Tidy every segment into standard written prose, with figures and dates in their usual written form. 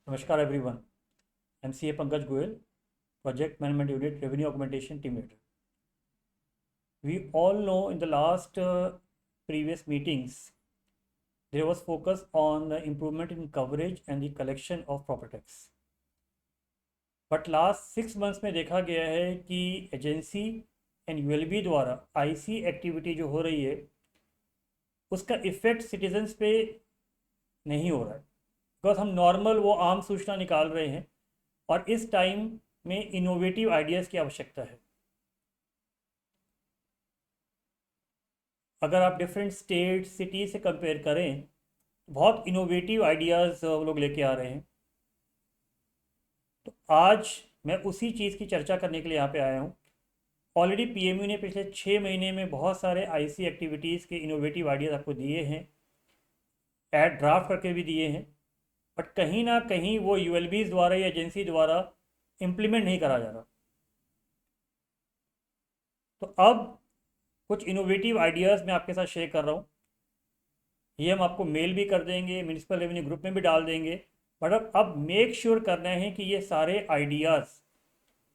Namaskar everyone. I'm CA Pankaj Goyal, Project Management Unit, Revenue Augmentation Team Leader. We all know in the last previous meetings, there was focus on the improvement in coverage and the collection of property tax. But last 6 months में देखा गया है कि agency and ULB द्वारा IC activity जो हो रही है उसका इफेक्ट सिटीजन्स पे नहीं हो रहा है, बिकॉज हम नॉर्मल वो आम सूचना निकाल रहे हैं और इस टाइम में इनोवेटिव आइडियाज़ की आवश्यकता है। अगर आप डिफरेंट स्टेट सिटी से कंपेयर करें, बहुत इनोवेटिव आइडियाज़ वो लोग लेके आ रहे हैं। तो आज मैं उसी चीज़ की चर्चा करने के लिए यहाँ पे आया हूँ। ऑलरेडी पीएमयू ने पिछले 6 महीने में बहुत सारे आईसी एक्टिविटीज़ के इनोवेटिव आइडियाज़ आपको दिए हैं, एड ड्राफ्ट करके भी दिए हैं, बट कहीं ना कहीं वो यूएलबीज द्वारा या एजेंसी द्वारा इम्प्लीमेंट नहीं करा जा रहा। तो अब कुछ इनोवेटिव आइडियाज़ मैं आपके साथ शेयर कर रहा हूँ। ये हम आपको मेल भी कर देंगे, म्यूनिसिपल रेवेन्यू ग्रुप में भी डाल देंगे। बट अब मेक श्योर करना है कि ये सारे आइडियाज़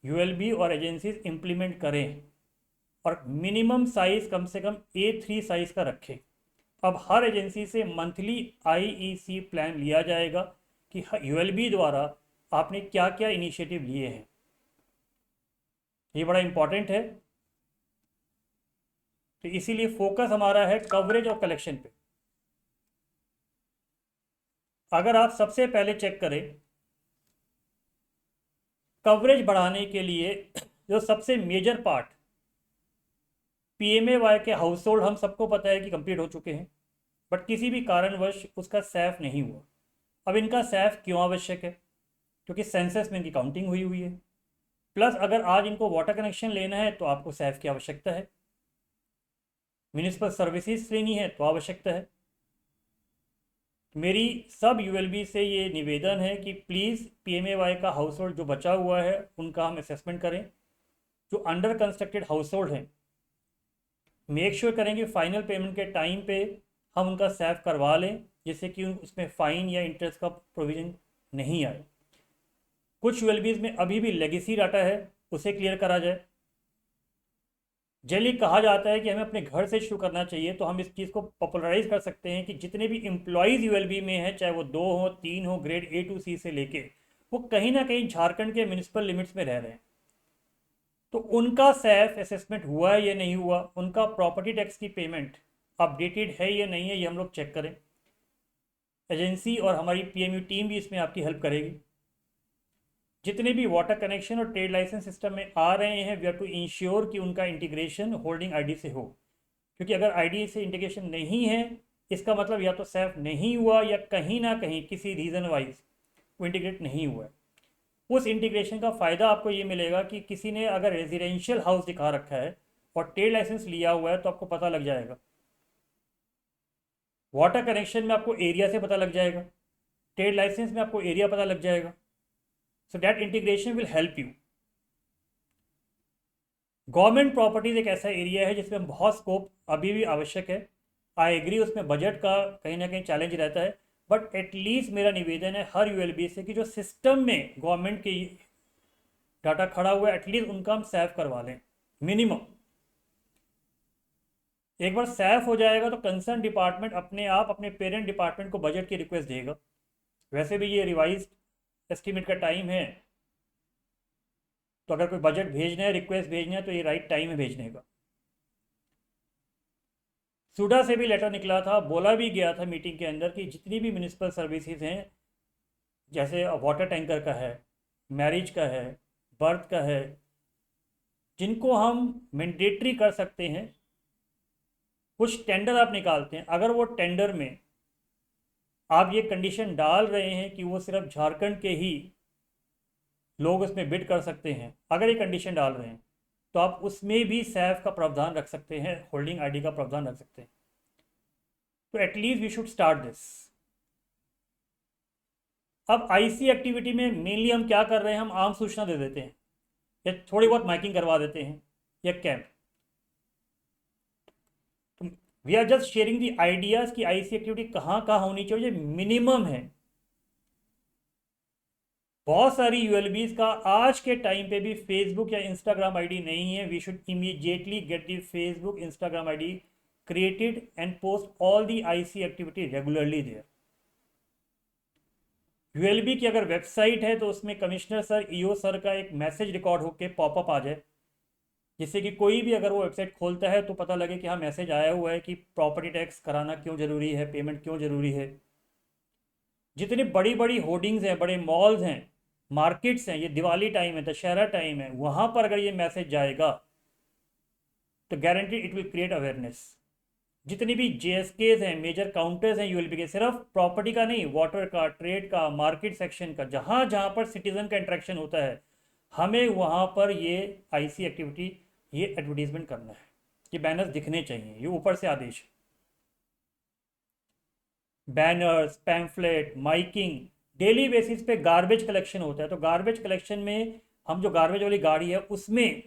यूएलबी और एजेंसीज इम्प्लीमेंट करें और मिनिमम साइज़ कम से कम A3 साइज़ का रखें। अब हर एजेंसी से मंथली आईईसी प्लान लिया जाएगा कि यूएलबी द्वारा आपने क्या क्या इनिशिएटिव लिए हैं। ये बड़ा इंपॉर्टेंट है। तो इसीलिए फोकस हमारा है कवरेज और कलेक्शन पे। अगर आप सबसे पहले चेक करें, कवरेज बढ़ाने के लिए जो सबसे मेजर पार्ट पीएमएवाई के हाउस होल्ड, हम सबको पता है कि कंप्लीट हो चुके हैं, बट किसी भी कारणवश उसका सैफ नहीं हुआ। अब इनका सैफ क्यों आवश्यक है? क्योंकि सेंसस में इनकी काउंटिंग हुई हुई है। प्लस अगर आज इनको वाटर कनेक्शन लेना है तो आपको सैफ की आवश्यकता है, म्यूनिसिपल सर्विसेज लेनी है तो आवश्यकता है। मेरी सब यूएलबी से ये निवेदन है कि प्लीज़ पीएमएवाई का हाउस होल्ड जो बचा हुआ है उनका हम असेसमेंट करें। जो अंडर कंस्ट्रक्टेड हाउस होल्ड हैं, मेक श्योर करें कि फाइनल पेमेंट के टाइम पे हम उनका सैफ करवा लें, जिससे कि उसमें फ़ाइन या इंटरेस्ट का प्रोविज़न नहीं आए। कुछ यूएलबीज में अभी भी लेगेसी डाटा है, उसे क्लियर करा जाए। जनरली कहा जाता है कि हमें अपने घर से शुरू करना चाहिए, तो हम इस चीज़ को पॉपुलराइज कर सकते हैं कि जितने भी एम्प्लॉयज़ यूएलबी में हैं, चाहे वो 2 हो 3 हो, ग्रेड A to C से लेके, वो कहीं ना कहीं झारखंड के म्यूनिसिपल लिमिट्स में रह रहे हैं। तो उनका सेल्फ असेसमेंट हुआ है या नहीं हुआ, उनका प्रॉपर्टी टैक्स की पेमेंट अपडेटेड है या नहीं है, ये हम लोग चेक करें। एजेंसी और हमारी पीएमयू टीम भी इसमें आपकी हेल्प करेगी। जितने भी वाटर कनेक्शन और ट्रेड लाइसेंस सिस्टम में आ रहे हैं, वी हैव टू इंश्योर कि उनका इंटीग्रेशन होल्डिंग आईडी से हो, क्योंकि अगर आईडी से इंटीग्रेशन नहीं है, इसका मतलब या तो सेफ नहीं हुआ या कहीं ना कहीं किसी रीज़न वाइज वो इंटीग्रेट नहीं हुआ है। उस इंटीग्रेशन का फ़ायदा आपको ये मिलेगा कि किसी ने अगर रेजिडेंशियल हाउस दिखा रखा है और ट्रेड लाइसेंस लिया हुआ है तो आपको पता लग जाएगा। वाटर कनेक्शन में आपको एरिया से पता लग जाएगा, ट्रेड लाइसेंस में आपको एरिया पता लग जाएगा। So that integration will help you. Government properties एक ऐसा एरिया है जिसमें बहुत स्कोप अभी भी आवश्यक है। आई एग्री, उसमें बजट का कहीं ना कहीं चैलेंज रहता है, बट एटलीस्ट मेरा निवेदन है हर यूएलबी से कि जो सिस्टम में गवर्नमेंट के डाटा खड़ा हुआ है, एटलीस्ट उनका हम सेव करवा लें मिनिमम। एक बार सेव हो जाएगा तो कंसर्न डिपार्टमेंट अपने आप अपने पेरेंट डिपार्टमेंट को बजट की रिक्वेस्ट देगा। वैसे भी ये रिवाइज एस्टिमेट का टाइम है, तो अगर कोई बजट भेजना है, रिक्वेस्ट भेजना है, तो ये राइट टाइम है भेजने का। सुडा से भी लेटर निकला था, बोला भी गया था मीटिंग के अंदर कि जितनी भी म्यूनिसिपल सर्विसेज हैं, जैसे वाटर टैंकर का है, मैरिज का है, बर्थ का है, जिनको हम मैंडेटरी कर सकते हैं, कुछ टेंडर आप निकालते हैं, अगर वो टेंडर में आप ये कंडीशन डाल रहे हैं कि वो सिर्फ झारखंड के ही लोग उसमें बिड कर सकते हैं, अगर ये कंडीशन डाल रहे हैं, तो आप उसमें भी सैफ का प्रावधान रख सकते हैं, होल्डिंग आईडी का प्रावधान रख सकते हैं। तो at least we should start this. अब आईसी एक्टिविटी में मेनली हम क्या कर रहे हैं, हम आम सूचना दे देते हैं या थोड़ी बहुत माइकिंग करवा देते हैं या कैंप। तो we are just sharing the ideas कि आईसी एक्टिविटी कहाँ कहाँ होनी चाहिए, मिनिमम है। बहुत सारी यूएलबीज का आज के टाइम पे भी फेसबुक या इंस्टाग्राम आईडी नहीं है। We should immediately get the Facebook Instagram ID created and post all the IC activity regularly there. ULB की अगर वेबसाइट है तो उसमें कमिश्नर सर, ईओ सर का एक मैसेज रिकॉर्ड होकर पॉपअप आ जाए, जिससे कि कोई भी अगर वो वेबसाइट खोलता है तो पता लगे कि हाँ मैसेज आया हुआ है कि प्रॉपर्टी टैक्स कराना क्यों ज़रूरी है, पेमेंट क्यों ज़रूरी है। जितनी बड़ी बड़ी होर्डिंग्स हैं, बड़े मॉल्स हैं, मार्केट्स हैं, ये दिवाली टाइम है, दशहरा टाइम है, वहाँ पर अगर ये मैसेज जाएगा तो guarantee it will create awareness. जितनी भी जेएसकेज हैं, मेजर काउंटर्स हैं यूएलबी के, सिर्फ प्रॉपर्टी का नहीं, वाटर का, ट्रेड का, मार्केट सेक्शन का, जहाँ जहाँ पर सिटीजन का इंटरेक्शन होता है, हमें वहाँ पर ये आईसी एक्टिविटी, ये एडवर्टीजमेंट करना है। ये बैनर्स दिखने चाहिए, ये ऊपर से आदेश। Banners, pamphlet, miking, daily basis पे गार्बेज कलेक्शन होता है, तो गार्बेज कलेक्शन में हम जो गार्बेज वाली गाड़ी है उसमें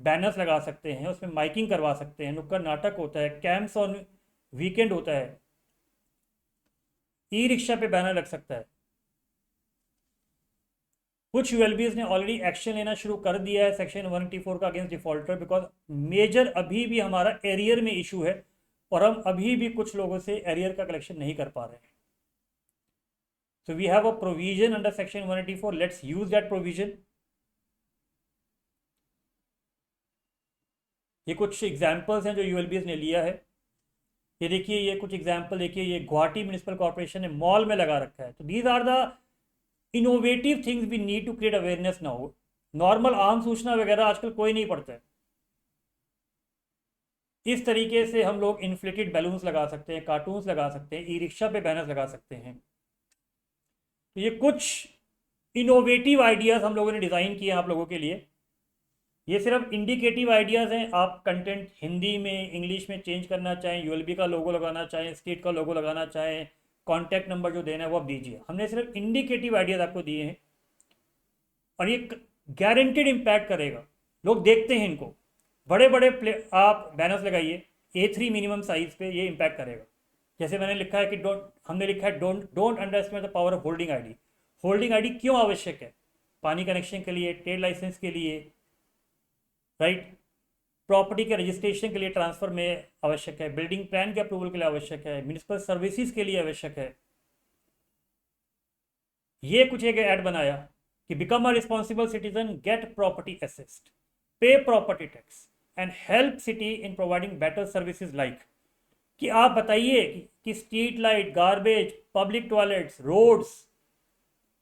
बैनर्स लगा सकते हैं, उसमें माइकिंग करवा सकते हैं, नुक्कड़ नाटक होता है, कैंप्स ऑन वीकेंड होता है, ई रिक्शा पे बैनर लग सकता है। कुछ यूएलबीज ने ऑलरेडी एक्शन लेना शुरू कर दिया है सेक्शन 184 का अगेंस्ट डिफॉल्टर, बिकॉज मेजर अभी भी हमारा एरियर में इशू है और हम अभी भी कुछ लोगों से एरियर का कलेक्शन नहीं कर पा रहे हैं। So we have a provision under section 184, let's use that provision. ये कुछ एग्जाम्पल्स हैं जो यूएलबीज ने लिया है। ये देखिए, ये कुछ एग्जाम्पल देखिए, ये गुवाहाटी म्यूनिसिपल कॉर्पोरेशन ने मॉल में लगा रखा है। तो these are the innovative things we need to create awareness now. Normal आम सूचना वगैरह आजकल कोई नहीं पढ़ता है। इस तरीके से हम लोग इन्फ्लेटेड बैलून्स लगा सकते हैं, कार्टून्स लगा सकते हैं, ई रिक्शा पे बैनर्स लगा सकते हैं। तो ये कुछ इनोवेटिव आइडियाज़ हम लोगों ने डिज़ाइन किए हैं आप लोगों के लिए। ये सिर्फ इंडिकेटिव आइडियाज़ हैं। आप कंटेंट हिंदी में, इंग्लिश में चेंज करना चाहें, यूएलबी का लोगो लगाना चाहें, स्टेट का लोगो लगाना चाहें, कॉन्टैक्ट नंबर जो देना है वो आप दीजिए। हमने सिर्फ इंडिकेटिव आइडियाज़ आपको दिए हैं और ये गारंटेड इम्पैक्ट करेगा। लोग देखते हैं इनको, बड़े बड़े आप बैनर्स लगाइए A3 मिनिमम साइज पे, ये इम्पैक्ट करेगा। जैसे मैंने लिखा है कि हमने लिखा है don't under estimate the power of holding ID. Holding ID क्यों आवश्यक है? पानी कनेक्शन के लिए, ट्रेड लाइसेंस के लिए, राइट, प्रॉपर्टी के रजिस्ट्रेशन के लिए ट्रांसफर में आवश्यक है, बिल्डिंग प्लान के अप्रूवल के लिए आवश्यक है, म्यूनिसिपल सर्विसेज के लिए आवश्यक है। ये कुछ एक ऐड बनाया कि become a responsible citizen, get property assist, pay property tax and help city in providing better services like, कि आप बताइए कि street light, garbage, public toilets, roads,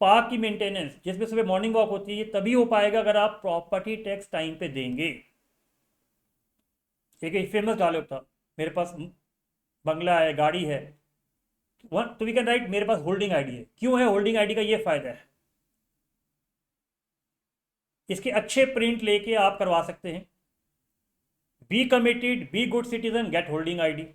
park की मेंटेनेंस, जिसमें सुबह मॉर्निंग वॉक होती है, तभी हो पाएगा अगर आप प्रॉपर्टी टैक्स टाइम पे देंगे। एक फेमस डायलॉग था, मेरे पास बंगला है, गाड़ी है, तो वी कैन राइट मेरे पास होल्डिंग आईडी है। क्यों है होल्डिंग आईडी का? ये फायदा है। इसके अच्छे प्रिंट लेके आप करवा सकते हैं। Be committed, be good citizen, get holding ID.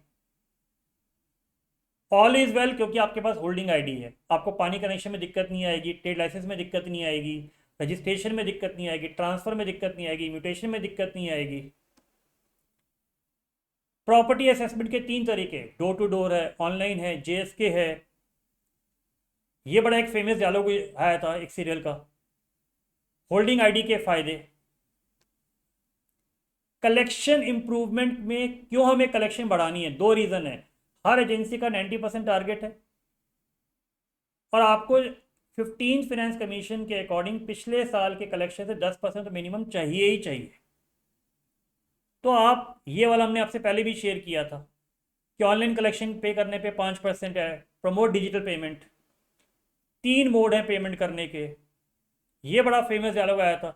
All is well, क्योंकि आपके पास होल्डिंग आईडी है, आपको पानी कनेक्शन में दिक्कत नहीं आएगी, ट्रेड लाइसेंस में दिक्कत नहीं आएगी, रजिस्ट्रेशन में दिक्कत नहीं आएगी, ट्रांसफर में दिक्कत नहीं आएगी, म्यूटेशन में दिक्कत नहीं आएगी। प्रॉपर्टी असेसमेंट के 3 तरीके, डोर टू डोर है, ऑनलाइन है, जेएसके है। ये बड़ा एक फेमस डायलॉग आया था एक सीरियल का। होल्डिंग आईडी के फायदे, कलेक्शन इंप्रूवमेंट में क्यों हमें कलेक्शन बढ़ानी है? 2 रीज़न है। हर एजेंसी का 90% टारगेट है और आपको 15 फाइनेंस कमीशन के अकॉर्डिंग पिछले साल के कलेक्शन से 10% तो मिनिमम चाहिए ही चाहिए। तो आप, ये वाला हमने आपसे पहले भी शेयर किया था कि ऑनलाइन कलेक्शन पे करने पे 5% है, प्रमोट डिजिटल पेमेंट, 3 मोड हैं पेमेंट करने के। ये बड़ा फेमस डायलॉग आया था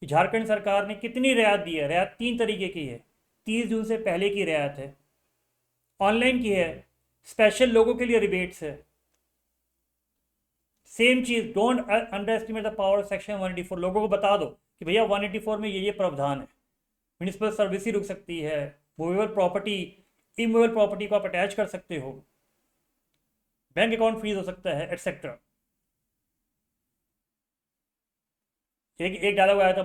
कि झारखंड सरकार ने कितनी रियायत दी है। रियायत 3 तरीके की है। 30 जून से पहले की रियायत है, ऑनलाइन की है, स्पेशल लोगों के लिए रिबेट्स है। सेम चीज, don't under estimate the power of section 184। लोगों को बता दो कि भैया 184 में ये प्रावधान है, म्यूनिसिपल सर्विस ही रुक सकती है, मूवेबल प्रॉपर्टी, इमूवेबल प्रॉपर्टी को आप अटैच कर सकते हो, बैंक अकाउंट फ्रीज हो सकता है, एटसेट्रा। एक डायलॉग आया था,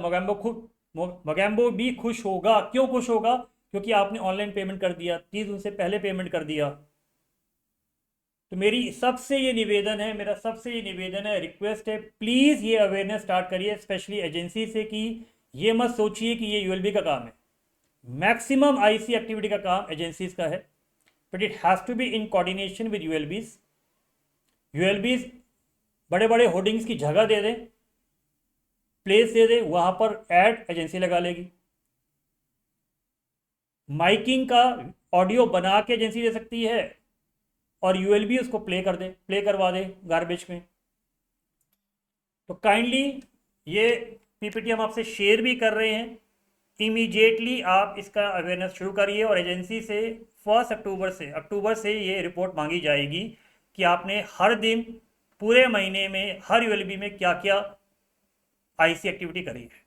मोगैम्बो भी खुश होगा। क्यों खुश होगा? क्योंकि आपने ऑनलाइन पेमेंट कर दिया, 30 जून से पहले पेमेंट कर दिया। तो मेरी सबसे ये निवेदन है, मेरा सबसे ये निवेदन है, रिक्वेस्ट है, प्लीज़ ये अवेयरनेस स्टार्ट करिए स्पेशली एजेंसी से, कि ये मत सोचिए कि ये यूएलबी का काम है। मैक्सिमम आईसी एक्टिविटी का काम एजेंसीज का है, but it has to be in coordination with ULBs. ULBs बड़े बड़े होर्डिंग्स की जगह दे दें, प्लेस दे दे, वहाँ पर एड एजेंसी लगा लेगी। माइकिंग का ऑडियो बना के एजेंसी दे सकती है, और यूएलबी उसको प्ले करवा दे गार्बेज में। तो काइंडली ये पीपीटी हम आपसे शेयर भी कर रहे हैं, इमीडिएटली आप इसका अवेयरनेस शुरू करिए, और एजेंसी से 1 अक्टूबर से ये रिपोर्ट मांगी जाएगी कि आपने हर दिन पूरे महीने में हर यूएलबी में क्या क्या आईसी एक्टिविटी करी है।